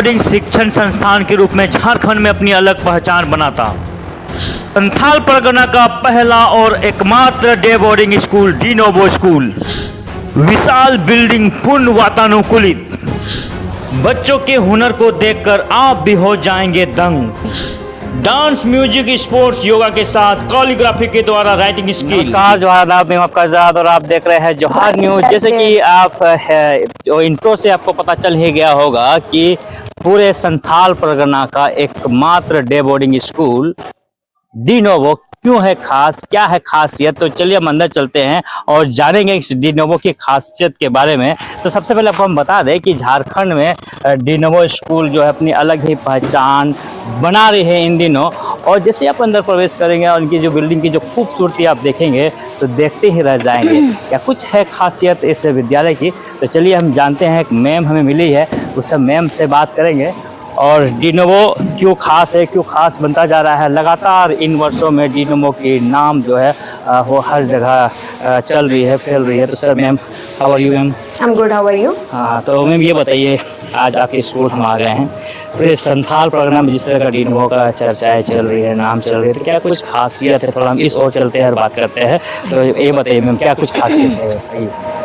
Boarding शिक्षण संस्थान के रूप में झारखंड में अपनी अलग पहचान बनाता। संथाल परगना का पहला और एकमात्र day boarding school Denovo school, विशाल बिल्डिंग, पूर्ण वातानुकूलित। बच्चों के हुनर को देखकर आप भी हो जाएंगे दंग। डांस, म्यूजिक, स्पोर्ट्स, योगा के साथ कॉलीग्राफी के द्वारा राइटिंग स्किल। नमस्कार, जोहार नाम मैं आपका आजाद और आप देख रहे हैं जोहार न्यूज। जैसे कि आप जो इंट्रो से आपको पता चल ही गया होगा कि पूरे संथाल परगना का एकमात्र डे बोर्डिंग स्कूल डिनोवो क्यों है खास, क्या है खासियत। तो चलिए हम अंदर चलते हैं और जानेंगे इस डिनोवो की खासियत के बारे में। तो सबसे पहले आपको हम बता दें कि झारखंड में डिनोवो स्कूल जो है अपनी अलग ही पहचान बना रही है इन दिनों। और जैसे आप अंदर प्रवेश करेंगे और उनकी जो बिल्डिंग की जो खूबसूरती आप देखेंगे तो देखते ही रह जाएंगे क्या कुछ है खासियत इस विद्यालय की। तो चलिए हम जानते हैं, एक मैम हमें मिली है, उससे मैम से बात करेंगे और डिनोवो क्यों खास है, क्यों खास बनता जा रहा है। लगातार इन वर्षों में डिनोवो की नाम जो है वो हर जगह चल रही है, फैल रही है। तो sir ma'am, how are you ma'am? I am good, how are you? हाँ, तो मैम ये बताइए, आज आपके स्कूल हम आ गए हैं, पूरे संथाल परगना में जिस तरह का डिनोवो का चर्चाएं चल रही है, नाम चल रही है, तो क्या कुछ खासियत है? थोड़ा हम इस ओर चलते हैं और बात करते हैं। तो ये बताइए मैम, क्या कुछ खासियत है?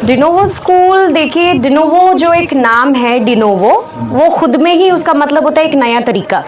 डिनोवो स्कूल, देखिए डिनोवो जो एक नाम है डिनोवो, वो खुद में ही उसका मतलब होता है एक नया तरीका।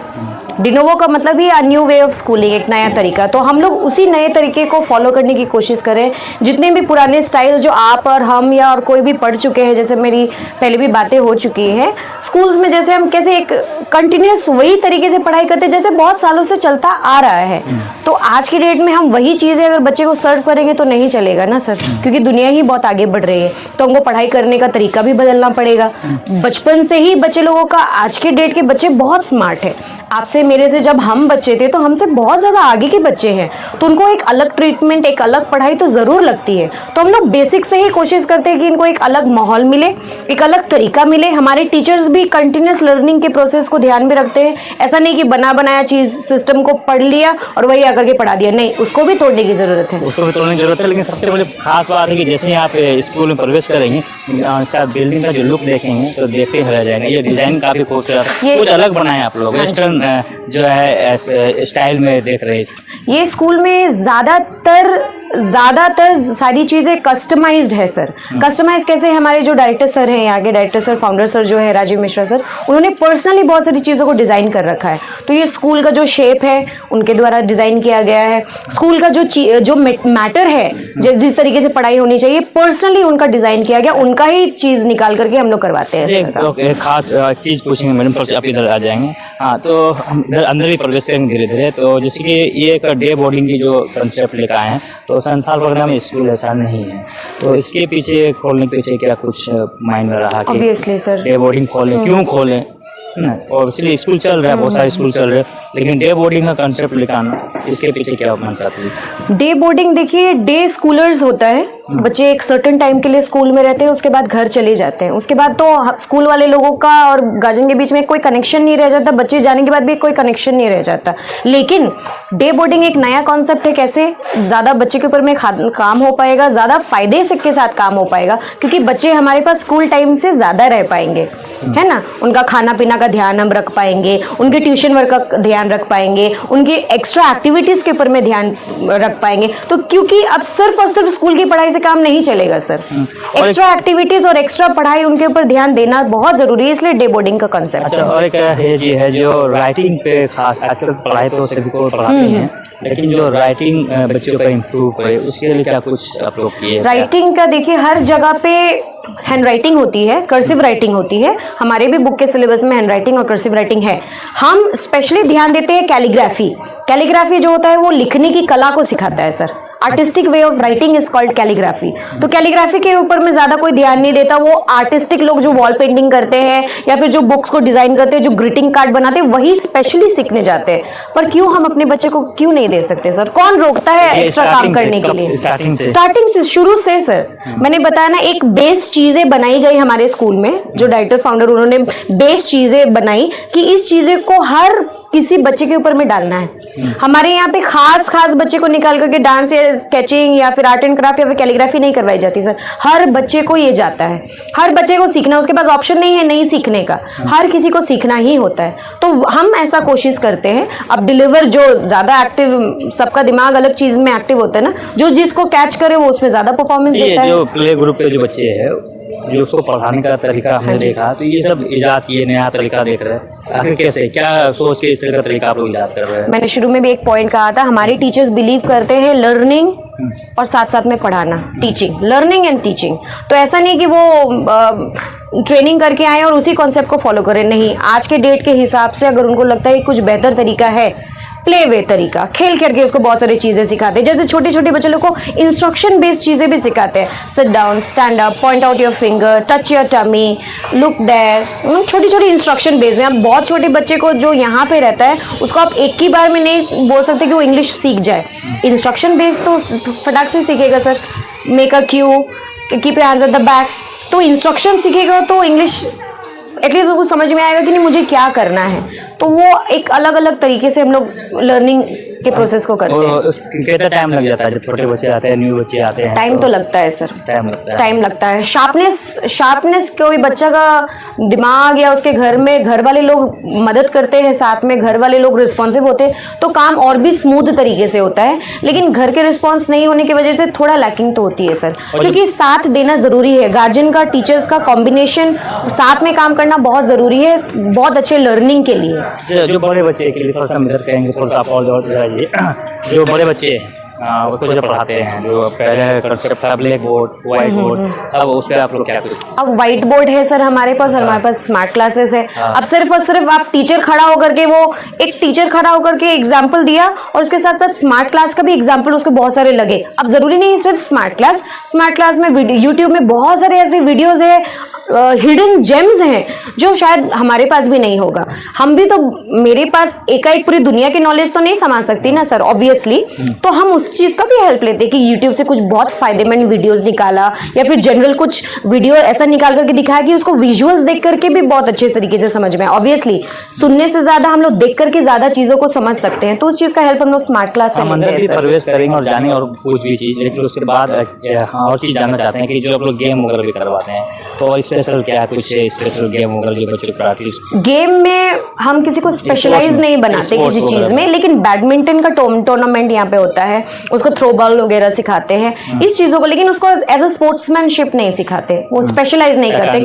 डिनोवो का मतलब ही a new way of schooling, एक नया तरीका। तो हम लोग उसी नए तरीके को फॉलो करने की कोशिश करें। जितने भी पुराने स्टाइल जो आप और हम या और कोई भी पढ़ चुके हैं, जैसे मेरी पहले भी बातें हो चुकी हैं स्कूल्स में, जैसे हम कैसे एक कंटिन्यूस वही तरीके से पढ़ाई करते हैं जैसे बहुत सालों से चलता आ रहा है। तो आज की डेट में हम वही चीज़ें अगर बच्चे को सर्व करेंगे तो नहीं चलेगा ना सर, क्योंकि दुनिया ही बहुत आगे बढ़ रही है। तो हमको पढ़ाई करने का तरीका भी बदलना पड़ेगा। बचपन से ही बच्चे लोगों का, आज के डेट के बच्चे बहुत स्मार्ट है। आपसे मेरे से जब हम बच्चे थे तो हमसे बहुत ज़्यादा आगे के बच्चे हैं, तो उनको एक अलग ट्रीटमेंट, एक अलग पढ़ाई तो ज़रूर लगती है। तो हम लोग बेसिक से ही कोशिश करते हैं कि इनको एक अलग माहौल मिले, एक अलग तरीका मिले। हमारे टीचर्स भी कंटिन्यूस लर्निंग के प्रोसेस को ध्यान में रखते हैं। ऐसा नहीं कि बना बनाया चीज़ सिस्टम को पढ़ लिया और वही आकर के पढ़ा दिया, नहीं, उसको भी तोड़ने की ज़रूरत है। उसको भी तोड़ने की जरूरत है। लेकिन सबसे बड़ी खास बात है कि जैसे ही आप स्कूल में प्रवेश करेंगे, इसका बिल्डिंग का जो लुक देखेंगे तो देखते ही रह जाएंगे। ये डिजाइन काफी खूबसूरत, कुछ अलग बनाए आप लोग, वेस्टर्न जो है स्टाइल में देख रहे हैं। ये स्कूल में ज़्यादातर सारी चीज़ें कस्टमाइज्ड है सर। कस्टमाइज कैसे? हमारे जो डायरेक्टर सर हैं, यहाँ के डायरेक्टर सर, फाउंडर सर जो है राजीव मिश्रा सर, उन्होंने पर्सनली बहुत सारी चीज़ों को डिज़ाइन कर रखा है। तो ये स्कूल का जो शेप है उनके द्वारा डिज़ाइन किया गया है। स्कूल का जो मैटर है, जिस तरीके से पढ़ाई होनी चाहिए, पर्सनली उनका डिज़ाइन किया गया, उनका ही चीज़ निकाल करके हम लोग करवाते हैं। एक खास चीज़ पूछेंगे मैडम, फिर आप इधर आ जाएंगे। हाँ, तो हम अंदर भी प्रवेश करेंगे धीरे धीरे। तो जैसे कि ये एक डे बोर्डिंग की जो कंसेप्ट लेकर आए हैं, तो संथाल परगना में स्कूल ऐसा नहीं है, तो इसके पीछे खोलने के पीछे क्या कुछ माइंड रहा कि ऑब्वियसली सर डे बोर्डिंग खोलें, क्यों खोलें? ऑब्वियसली स्कूल चल रहा है, बहुत सारे स्कूल चल रहे हैं, लेकिन डे बोर्डिंग का कंसेप्ट लेकर इसके पीछे क्या मनसा थी? डे बोर्डिंग, देखिए डे स्कूलर्स होता है, बच्चे एक सर्टेन टाइम के लिए स्कूल में रहते हैं, उसके बाद घर चले जाते हैं। उसके बाद तो स्कूल वाले लोगों का और गार्जियन के बीच में कोई कनेक्शन नहीं रह जाता, बच्चे जाने के बाद भी कोई कनेक्शन नहीं रह जाता। लेकिन डे बोर्डिंग एक नया कॉन्सेप्ट है, कैसे ज़्यादा बच्चे के ऊपर में काम हो पाएगा, ज़्यादा फायदे के साथ काम हो पाएगा, क्योंकि बच्चे हमारे पास स्कूल टाइम से ज़्यादा रह पाएंगे, है ना। उनका खाना पीना का ध्यान हम रख पाएंगे, उनके ट्यूशन वर्क का ध्यान रख पाएंगे, उनकी एक्स्ट्रा एक्टिविटीज़ के ऊपर में ध्यान रख पाएंगे। तो क्योंकि अब सिर्फ और सिर्फ स्कूल की पढ़ाई से काम नहीं चलेगा सर, एक्स्ट्रा एक्टिविटीज़ और एक्स्ट्रा पढ़ाई उनके ऊपर ध्यान देना बहुत ज़रूरी है, इसलिए डे बोर्डिंग का कंसेप्ट। अच्छा, और एक है जो राइटिंग पे खास, आजकल पढ़ाई तो सभी को पढ़ाते हैं, लेकिन जो राइटिंग बच्चों का इम्प्रूव करे उसके लिए क्या कुछ आप लोग किए? राइटिंग का देखिए, हर जगह पे हैंड राइटिंग होती है, कर्सिव राइटिंग होती है। हमारे भी बुक के सिलेबस में हैंड राइटिंग और कर्सिव राइटिंग है। हम स्पेशली ध्यान देते हैं कैलीग्राफी। कैलीग्राफी जो होता है वो लिखने की कला को सिखाता है sir. Artistic way of writing is called calligraphy. तो कैलीग्राफी के ऊपर में ज्यादा कोई ध्यान नहीं देता। वो आर्टिस्टिक लोग जो वॉल पेंटिंग करते हैं या फिर जो बुक्स को डिजाइन करते हैं, जो ग्रीटिंग कार्ड बनाते हैं, वही स्पेशली सीखने जाते हैं। पर क्यों हम अपने बच्चे को क्यों नहीं दे सकते सर? कौन रोकता है एक्स्ट्रा काम करने के लिए? स्टार्टिंग से, शुरू से सर। मैंने बताया ना, एक बेस चीजें बनाई गई हमारे स्कूल में, जो डायरेक्टर फाउंडर उन्होंने बेस चीजें बनाई कि इस चीजें को हर किसी बच्चे के ऊपर में डालना है। हमारे यहाँ पे खास खास बच्चे को निकाल करके डांस या स्केचिंग या फिर आर्ट एंड क्राफ्ट या फिर कैलीग्राफी नहीं करवाई जाती सर। हर बच्चे को ये जाता है, हर बच्चे को सीखना, उसके पास ऑप्शन नहीं है नहीं सीखने का, हर किसी को सीखना ही होता है। तो हम ऐसा कोशिश करते हैं। अब डिलीवर जो ज्यादा एक्टिव, सबका दिमाग अलग चीज में एक्टिव होता है ना, जो जिसको कैच करे वो उसमें ज्यादा परफॉर्मेंस ये देता है। जो प्ले ग्रुप के जो बच्चे हैं, जो उसको पढ़ाने का तरीका हमने देखा, तो ये सब इजाद किए, नया तरीका देख रहे हैं। आखिर कैसे, क्या सोच के इस तरह का तरीका आप लोग इजाद कर रहे हैं? मैंने शुरू में भी एक पॉइंट कहा था, हमारे टीचर्स बिलीव करते हैं लर्निंग और साथ साथ में पढ़ाना, टीचिंग, लर्निंग एंड टीचिंग। तो ऐसा नहीं कि वो ट्रेनिंग करके आए और उसी कॉन्सेप्ट को फॉलो करें, नहीं। आज के डेट के हिसाब से अगर उनको लगता है कि कुछ बेहतर तरीका है, प्ले वे तरीका, खेल खेल के उसको बहुत सारी चीजें सिखाते हैं। जैसे छोटे छोटे बच्चे लोग को इंस्ट्रक्शन बेस्ड चीजें भी सिखाते हैं, sit down, stand up, point out your finger, touch your tummy, look there, छोटी छोटी इंस्ट्रक्शन बेस्ड में। अब बहुत छोटे बच्चे को जो यहाँ पे रहता है उसको आप एक ही बार में नहीं बोल सकते कि वो इंग्लिश सीख जाए। इंस्ट्रक्शन बेस्ड तो फटाक से सीखेगा sir. Make a Q, keep your hands at the back, तो इंस्ट्रक्शन सीखेगा तो इंग्लिश एटलीस्ट उसको समझ में आएगा कि नहीं मुझे क्या करना है। तो वो एक अलग अलग तरीके से हम लोग लर्निंग के प्रोसेस को करते हैं। कितना टाइम लग जाता है जब छोटे बच्चे आते हैं, न्यू बच्चे आते हैं? टाइम तो लगता है सर, टाइम लगता है। शार्पनेस कोई बच्चा का दिमाग या उसके घर में घर वाले लोग मदद करते हैं, साथ में घर वाले लोग रिस्पॉन्सिव होते हैं तो काम और भी स्मूथ तरीके से होता है। लेकिन घर के रिस्पॉन्स नहीं होने की वजह से थोड़ा लैकिंग तो होती है सर, क्योंकि साथ देना जरूरी है। गार्जियन का, टीचर्स का कॉम्बिनेशन, साथ में काम करना बहुत जरूरी है, बहुत अच्छे लर्निंग के लिए। जो बड़े बच्चे के लिए थोड़ा सा मदद करेंगे, थोड़ा सा आप और जाइए। जो बड़े बच्चे उसको जो पढ़ाते हैं, जो पहले कंसेप्ट था ब्लैक बोर्ड, व्हाइट बोर्ड, अब उस पर आप लोग क्या करें? अब व्हाइट बोर्ड है सर हमारे पास, और हमारे पास स्मार्ट क्लासेस है। अब सिर्फ और सिर्फ आप टीचर खड़ा होकर के, वो एक टीचर खड़ा होकर के एग्जाम्पल दिया और उसके साथ साथ स्मार्ट क्लास का भी एग्जाम्पल उसको बहुत सारे लगे। अब जरूरी नहीं है सिर्फ स्मार्ट क्लास में यूट्यूब में बहुत सारे ऐसे वीडियोज है, हिडन जेम्स हैं जो शायद हमारे पास भी नहीं होगा। हम भी तो, मेरे पास एकाएक पूरी दुनिया की नॉलेज तो नहीं समा सकती ना सर, ऑब्वियसली। तो हम उस चीज का भी हेल्प लेते हैं कि यूट्यूब से कुछ बहुत फायदेमंद वीडियोस निकाला या फिर जनरल कुछ वीडियो ऐसा निकाल करके दिखाया कि उसको विजुअल्स देख करके भी बहुत अच्छे तरीके से समझ में आए। ऑब्वियसली सुनने से ज्यादा हम लोग देख करके ज्यादा चीजों को समझ सकते हैं, तो उस चीज का हेल्प हम लोग स्मार्ट क्लास से लेते हैं सर। प्रवेश करेंगे और जाने और कुछ भी चीज, लेकिन उसके बाद और चीज जानना चाहते हैं कि जो आप लोग गेम वगैरह भी करवाते हैं, तो स्पेशल क्या है, कुछ स्पेशल गेम वगैरह जो बच्चों प्रैक्टिस? गेम में हम किसी को स्पेशलाइज नहीं बनाते किसी चीज में, लेकिन बैडमिंटन का टूर्नामेंट यहाँ पे होता है, उसको थ्रो बॉल वगैरह सिखाते हैं इस चीजों को, लेकिन उसको एज अ स्पोर्ट्समैनशिप नहीं सिखाते, वो स्पेशलाइज नहीं करते।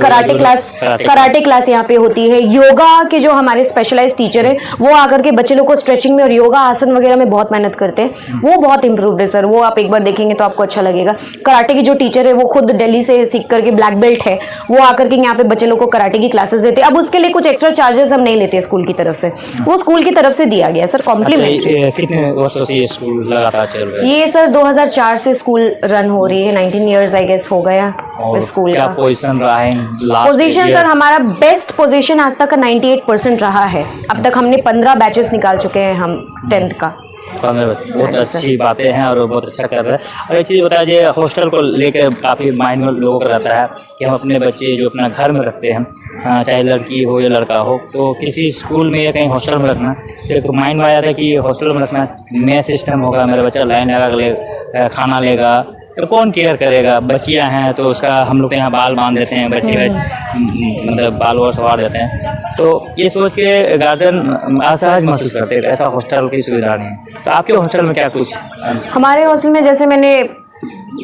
कराटे क्लास यहाँ पे होती है। योगा के जो हमारे स्पेशलाइज टीचर है वो आकर के बच्चे लोग को स्ट्रेचिंग में और योगा आसन वगैरह में बहुत मेहनत करते हैं, वो बहुत इंप्रूव्ड है सर, वो आप एक बार देखेंगे तो आपको अच्छा लगेगा। कराटे की जो टीचर है वो खुद दिल्ली से सीख करके ब्लैक बेल्ट है, वो आकर के यहाँ पे बच्चे लोग को कराटे की क्लासेस देते हैं। अब उसके लिए कुछ एक्स्ट्रा चार्जेस हम नहीं लेते स्कूल की तरफ से, वो स्कूल की तरफ से दिया गया सर, कॉम्प्लीमेंट्री। कितने वर्षों से ये स्कूल लगातार चल रहा है? ये सर 2004 से स्कूल रन हो रही है, 19 इयर्स आई गेस हो गया इस स्कूल का। पोजीशन रहा है? पोजीशन सर हमारा बेस्ट पोजीशन आज तक का 98% रहा है। अब तक हमने 15 बैचेस निकाल चुके हैं हम 10th का। बहुत अच्छी बातें हैं और बहुत अच्छा कर रहा है। और एक चीज़ बताइए, हॉस्टल को लेकर काफ़ी माइंड में लोगों का रहता है कि हम अपने बच्चे जो अपना घर में रखते हैं, चाहे लड़की हो या लड़का हो, तो किसी स्कूल में या कहीं हॉस्टल में रखना, तो एक माइंड में आया था कि हॉस्टल में रखना, मेस सिस्टम होगा, मेरा बच्चा लाइन लगा खाना लेगा, तो कौन केयर करेगा? बच्चियां हैं तो उसका हम लोग यहाँ बाल बांध देते हैं, बच्चे मतलब बाल वाल सवार देते हैं, तो ये सोच के गार्जियन असहज महसूस करते हैं, ऐसा हॉस्टल की सुविधा नहीं है। तो आपके हॉस्टल में क्या कुछ? हमारे हॉस्टल में जैसे मैंने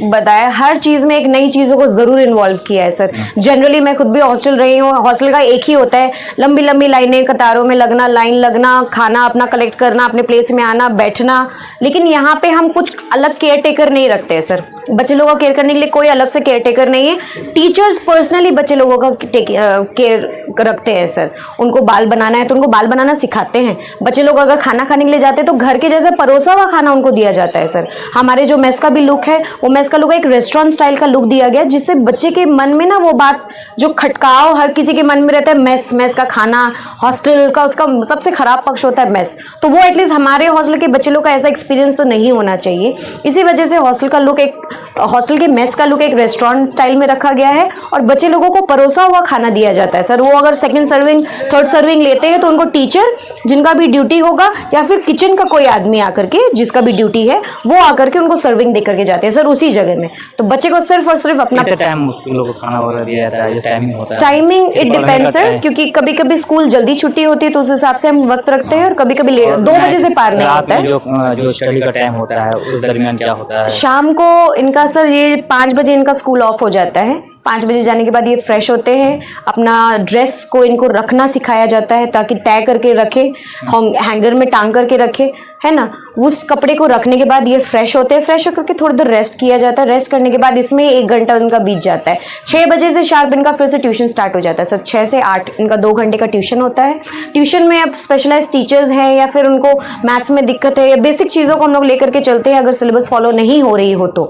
बताया, हर चीज में एक नई चीजों को जरूर इन्वॉल्व किया है सर। जनरली मैं खुद भी हॉस्टल रही हूँ, हॉस्टल का एक ही होता है, लंबी लंबी लाइनें, कतारों में लगना, लाइन लगना, खाना अपना कलेक्ट करना, अपने प्लेस में आना, बैठना। लेकिन यहाँ पे हम कुछ अलग केयर टेकर नहीं रखते हैं सर, बच्चे लोगों का केयर करने के लिए कोई अलग से केयर टेकर नहीं है। टीचर्स पर्सनली बच्चे लोगों का केयर रखते हैं सर। उनको बाल बनाना है तो उनको बाल बनाना सिखाते हैं। बच्चे लोग अगर खाना खाने के लिए जाते हैं तो घर के जैसे परोसा हुआ खाना उनको दिया जाता है सर। हमारे जो मेस का भी लुक है वो मेस का लुक एक रेस्टोरेंट स्टाइल का लुक दिया गया, जिससे बच्चे के मन में ना वो बात जो खटकाव हर किसी के मन में रहता है, मेस का खाना, हॉस्टल का उसका सबसे खराब पक्ष होता है मेस, तो वो एटलीस्ट हमारे हॉस्टल के बच्चे लोग का ऐसा एक्सपीरियंस तो नहीं होना चाहिए। इसी वजह से हॉस्टल के मेस का लुक एक रेस्टोरेंट स्टाइल में रखा गया है और बच्चे लोगों को परोसा हुआ खाना दिया जाता है सर। वो अगर सेकंड सर्विंग थर्ड सर्विंग लेते हैं तो उनको टीचर जिनका भी ड्यूटी होगा या फिर किचन का कोई आदमी आकर के जिसका भी ड्यूटी है वो आकर के उनको सर्विंग दे करके जाते हैं सर उसी जगह में। तो बच्चे को सिर्फ और सिर्फ अपना टाइम स्कूलों को खाना वगैरह दिया जाता है, जो टाइमिंग होता है, टाइमिंग इट डिपेंड्स सर, क्योंकि कभी कभी स्कूल जल्दी छुट्टी होती है तो उस हिसाब से हम वक्त रखते हैं और कभी कभी लेट 2 बजे से पार नहीं होता है। जो स्टडी का टाइम होता है उस दरमियान क्या होता है? शाम को इनका सर ये 5 बजे इनका स्कूल ऑफ हो जाता है। 5 बजे जाने के बाद ये फ्रेश होते हैं, अपना ड्रेस को इनको रखना सिखाया जाता है ताकि तय करके रखे, हैंगर में टांग करके रखे, है ना। उस कपड़े को रखने के बाद ये फ्रेश होते हैं, फ्रेश होकर के थोड़ी देर रेस्ट किया जाता है। रेस्ट करने के बाद इसमें 1 घंटा इनका बीत जाता है। 6 बजे से शार्प इनका फिर से ट्यूशन स्टार्ट हो जाता है सर। 6 से 8 इनका 2 घंटे का ट्यूशन होता है। ट्यूशन में अब स्पेशलाइज टीचर्स हैं या फिर उनको मैथ्स में दिक्कत है या बेसिक चीज़ों को हम लोग लेकर के चलते हैं, अगर सिलेबस फॉलो नहीं हो रही हो तो,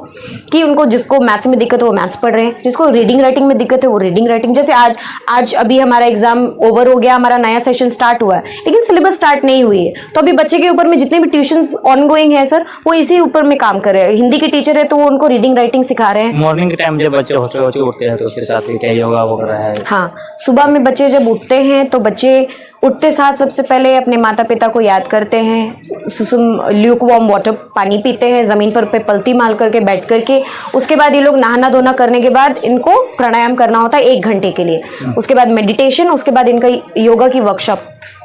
कि उनको जिसको मैथ्स में दिक्कत है वो मैथ्स पढ़ रहे हैं, जिसको रीडिंग राइटिंग में दिक्कत है वो रीडिंग राइटिंग। जैसे आज अभी हमारा एग्जाम ओवर हो गया, हमारा नया सेशन स्टार्ट हुआ है लेकिन सिलेबस स्टार्ट नहीं हुई है, तो अभी बच्चे के ऊपर में जितने भी ट्यूशन ऑनगोइंग है सर वो इसी ऊपर में काम कर रहे हैं। हिंदी के टीचर है तो वो उनको रीडिंग राइटिंग सिखा रहे हैं। मॉर्निंग के टाइम जब बच्चे हॉस्टल उठते हैं तो उसके साथ क्या योगा वगैरह है? हाँ, सुबह में बच्चे जब उठते हैं तो बच्चे उठते साथ सबसे पहले अपने माता पिता को याद करते हैं, सुसुम ल्यूक वार्म वाटर पानी पीते हैं, ज़मीन पर पे पलती मार करके बैठ करके। उसके बाद ये लोग नहाना धोना करने के बाद इनको प्राणायाम करना होता है 1 घंटे के लिए। उसके बाद मेडिटेशन, उसके बाद इनका योगा की वर्कशॉप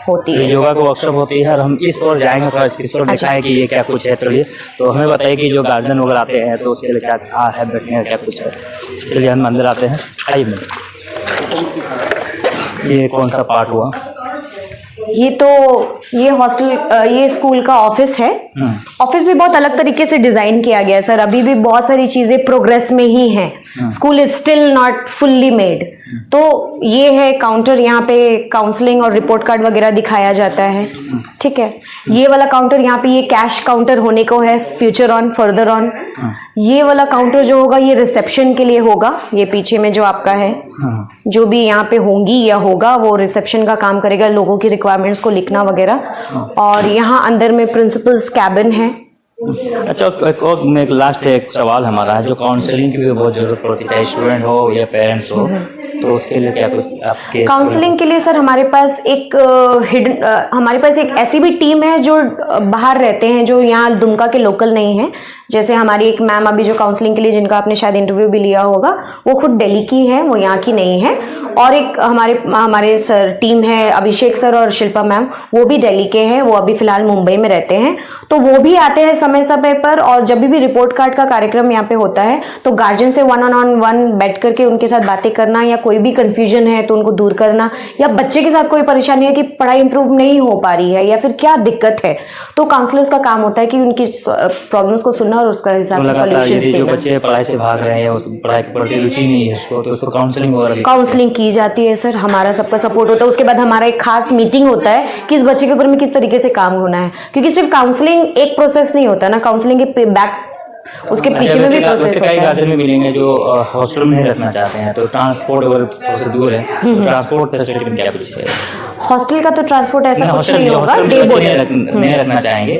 होती है। योगा की वर्कशॉप होती है और हम इस ओर जाएंगे, थोड़ा इस ओर देखा है कि ये क्या कुछ है। चलिए तो हमें बताइए कि जो गार्जियन वगैरह आते हैं तो उसके लिए क्या है, बैठने का क्या कुछ है। चलिए हम अंदर आते हैं। आइए, ये कौन सा पार्ट हुआ? ये हॉस्टल ये स्कूल का ऑफिस है। ऑफिस भी बहुत अलग तरीके से डिजाइन किया गया है सर। अभी भी बहुत सारी चीजें प्रोग्रेस में ही हैं। School is still not fully made. तो ये है काउंटर, यहाँ पे काउंसलिंग और रिपोर्ट कार्ड वगैरह दिखाया जाता है। ठीक है, ये वाला काउंटर यहाँ पे ये कैश काउंटर होने को है, फ्यूचर ऑन फर्दर ऑन। ये वाला काउंटर जो होगा ये रिसेप्शन के लिए होगा। ये पीछे में जो आपका है, जो भी यहाँ पे होंगी या होगा वो रिसेप्शन का काम करेगा, लोगों की रिक्वायरमेंट्स को लिखना वगैरह। और यहाँ अंदर में प्रिंसिपल्स कैबिन है। अच्छा, एक लास्ट एक सवाल हमारा है, जो काउंसलिंग की भी बहुत जरूरत पड़ती है, स्टूडेंट हो या पेरेंट्स हो, तो उसके लिए क्या कुछ आपके? काउंसलिंग के लिए सर हमारे पास एक ऐसी भी टीम है जो बाहर रहते हैं, जो यहाँ दुमका के लोकल नहीं है। जैसे हमारी एक मैम अभी जो काउंसलिंग के लिए जिनका आपने शायद इंटरव्यू भी लिया होगा, वो खुद दिल्ली की है, वो यहाँ की नहीं है। और एक हमारे सर टीम है, अभिषेक सर और शिल्पा मैम, वो भी दिल्ली के हैं, वो अभी फिलहाल मुंबई में रहते हैं। तो वो भी आते हैं समय समय पर, और जब भी रिपोर्ट कार्ड का कार्यक्रम यहाँ पे होता है तो गार्जियन से 1-on-1 बैठ करके उनके साथ बातें करना, या कोई भी कंफ्यूजन है तो उनको दूर करना, या बच्चे के साथ कोई परेशानी है कि पढ़ाई इंप्रूव नहीं हो पा रही है या फिर क्या दिक्कत है, तो काउंसलर्स का काम होता है कि उनकी प्रॉब्लम्स को सुनना और उसका हिसाब से सॉल्यूशंस देना। जो बच्चे पढ़ाई से भाग रहे हैं, पढ़ाई के प्रति रुचि नहीं है उसको, तो उसको काउंसलिंग की जाती है सर। हमारा सबका सपोर्ट होता है। उसके बाद हमारा एक खास मीटिंग होता है कि इस बच्चे के ऊपर में किस तरीके से काम होना है, क्योंकि सिर्फ काउंसलिंग एक प्रोसेस नहीं होता ना, काउंसलिंग के बैक उसके पीछे में भी प्रोसेस होता है। कई गार्जियन भी मिलेंगे जो हॉस्टल में रखना चाहते हैं, तो ट्रांसपोर्ट वगैरह से दूर है, ट्रांसपोर्ट फैसिलिटी में क्या कुछ है? हॉस्टल का तो ट्रांसपोर्ट ऐसा कुछ नहीं होगा। डे बोर्डिंग नहीं रखना चाहेंगे,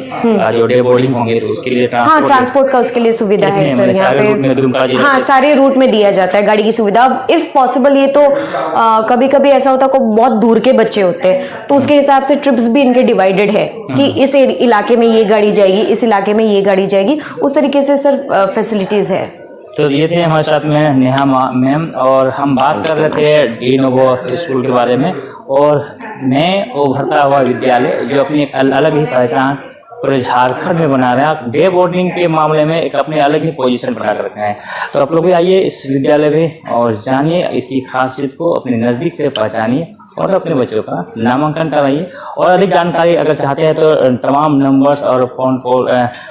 जो डे बोर्डिंग होंगे तो उसके लिए ट्रांसपोर्ट का उसके लिए सुविधा है सर यहाँ पे। हाँ, सारे रूट में दिया जाता है गाड़ी की सुविधा। अब इफ पॉसिबल ये तो कभी कभी ऐसा होता है को बहुत दूर के बच्चे होते हैं, तो उसके हिसाब से ट्रिप्स भी इनके डिवाइडेड है कि इस इलाके में ये गाड़ी जाएगी, इस इलाके में ये गाड़ी जाएगी, उस तरीके से सर फैसिलिटीज है। तो ये थे हमारे साथ में नेहा मैम, और हम बात कर रहे थे डी नोवो स्कूल के बारे में, और नए उभरता हुआ विद्यालय जो अपनी एक अलग ही पहचान पूरे झारखंड में बना रहे हैं। डे बोर्डिंग के मामले में एक अपने अलग ही पोजीशन बना कर रखे हैं। तो आप लोग भी आइए इस विद्यालय में और जानिए इसकी खासियत को, अपने नज़दीक से पहचानिए और अपने बच्चों का नामांकन कराइए। और अधिक जानकारी अगर चाहते हैं तो तमाम नंबर्स और फोन कॉल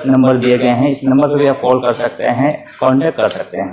नंबर दिए गए हैं, इस नंबर पर भी आप कॉल कर सकते हैं, कॉन्टैक्ट कर सकते हैं।